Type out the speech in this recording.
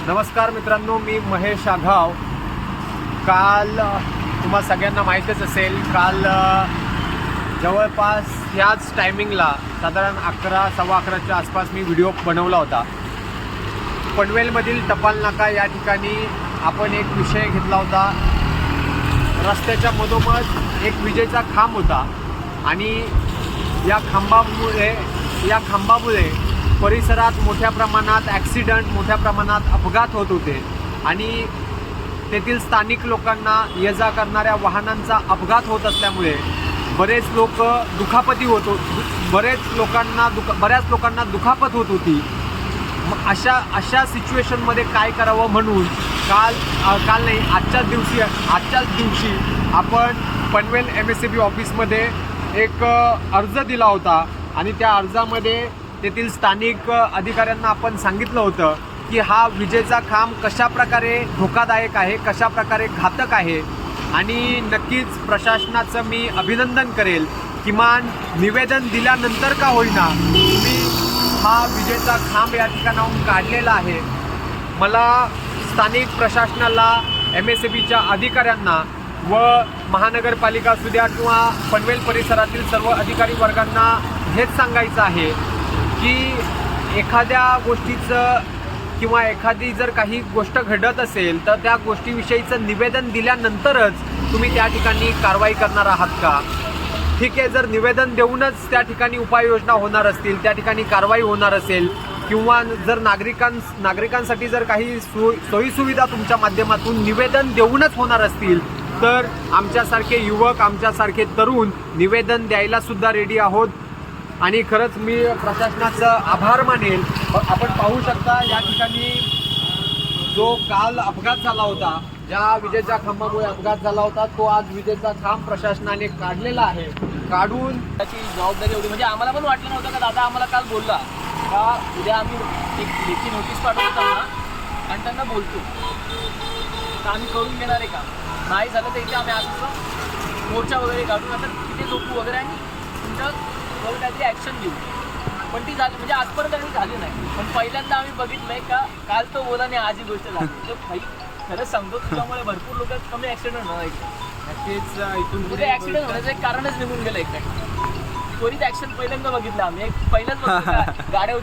नमस्कार मित्रांनो, मी महेश आघाव. काल तुम्हा सगळ्यांना माहीतच असेल, काल जवळपास ह्याच टायमिंगला साधारण 11-11:15च्या आसपास मी व्हिडिओ बनवला होता. पनवेलमधील टपाल नाका या ठिकाणी आपण एक विषय घेतला होता. रस्त्याच्या मधोमध एक विजेचा खांब होता आणि या खांबामुळे परिसरात मोठ्या प्रमाणात ॲक्सिडंट, मोठ्या प्रमाणात अपघात होत होते आणि तेथील स्थानिक लोकांना ये जा करणाऱ्या वाहनांचा अपघात होत असल्यामुळे बरेच लोक दुखापती बऱ्याच लोकांना दुखापत होत होती. मग अशा सिच्युएशनमध्ये काय करावं म्हणून आजच्याच दिवशी आपण पनवेल MSCB ऑफिसमध्ये एक अर्ज दिला होता आणि त्या अर्जामध्ये तेथील स्थानिक अधिकाऱ्यांना आपण सांगितलं होतं की हा विजेचा खांब कशाप्रकारे धोकादायक आहे, कशाप्रकारे घातक आहे आणि नक्कीच प्रशासनाचं मी अभिनंदन करेल. किमान निवेदन दिल्यानंतर का होईना तुम्ही हा विजेचा खांब या ठिकाणाहून काढलेला आहे. मला स्थानिक प्रशासनाला, MSCBच्या अधिकाऱ्यांना व महानगरपालिका असू द्या किंवा पनवेल परिसरातील सर्व अधिकारी वर्गांना हेच सांगायचं आहे की एखाद्या गोष्टीचं किंवा एखादी जर काही गोष्ट घडत असेल तर त्या गोष्टीविषयीचं निवेदन दिल्यानंतरच तुम्ही त्या ठिकाणी कारवाई करणार आहात का? ठीक आहे, जर निवेदन देऊनच त्या ठिकाणी उपाययोजना होणार असतील, त्या ठिकाणी कारवाई होणार असेल किंवा जर नागरिकांसाठी जर काही सोयीसुविधा तुमच्या माध्यमातून निवेदन देऊनच होणार असतील तर आमच्यासारखे युवक, आमच्यासारखे तरुण निवेदन द्यायला सुद्धा रेडी आहोत. आणि खरंच मी प्रशासनाचं आभार मानेल. आपण पाहू शकता या ठिकाणी जो काल अपघात झाला होता, ज्या विजेच्या खांबामुळे अपघात झाला होता, तो आज विजेचा खांब प्रशासनाने काढलेला आहे. काढून त्याची जबाबदारी होती. म्हणजे आम्हाला पण वाटलं नव्हतं का दादा आम्हाला काल बोलला का उद्या आम्ही एक लेखी नोटीस पाठवतो त्यांना आणि त्यांना बोलतो तर आम्ही करून घेणार आहे का. नाही झालं तर इथे आम्ही असं मोर्चा वगैरे काढून आता तिथे झोपू वगैरे आणि तुमच्यावर काहीतरी ॲक्शन घेऊ. पण ती झाली म्हणजे आजपर्यंत काही झाली नाही. पण पहिल्यांदा आम्ही बघितलंय का काल तो बोला नाही आज ही गोष्ट झाली. तर भाई खरंच सांगतो त्यामुळे भरपूर लोक कमी ॲक्सिडेंट होणार आहे. नक्कीच इथून पुढे ॲक्सिडेंट होण्याचं एक कारणच निघून गेलं. एकदा त्वरित ॲक्शन पहिल्यांदा बघितलं आम्ही. पहिल्यांदा गाड्या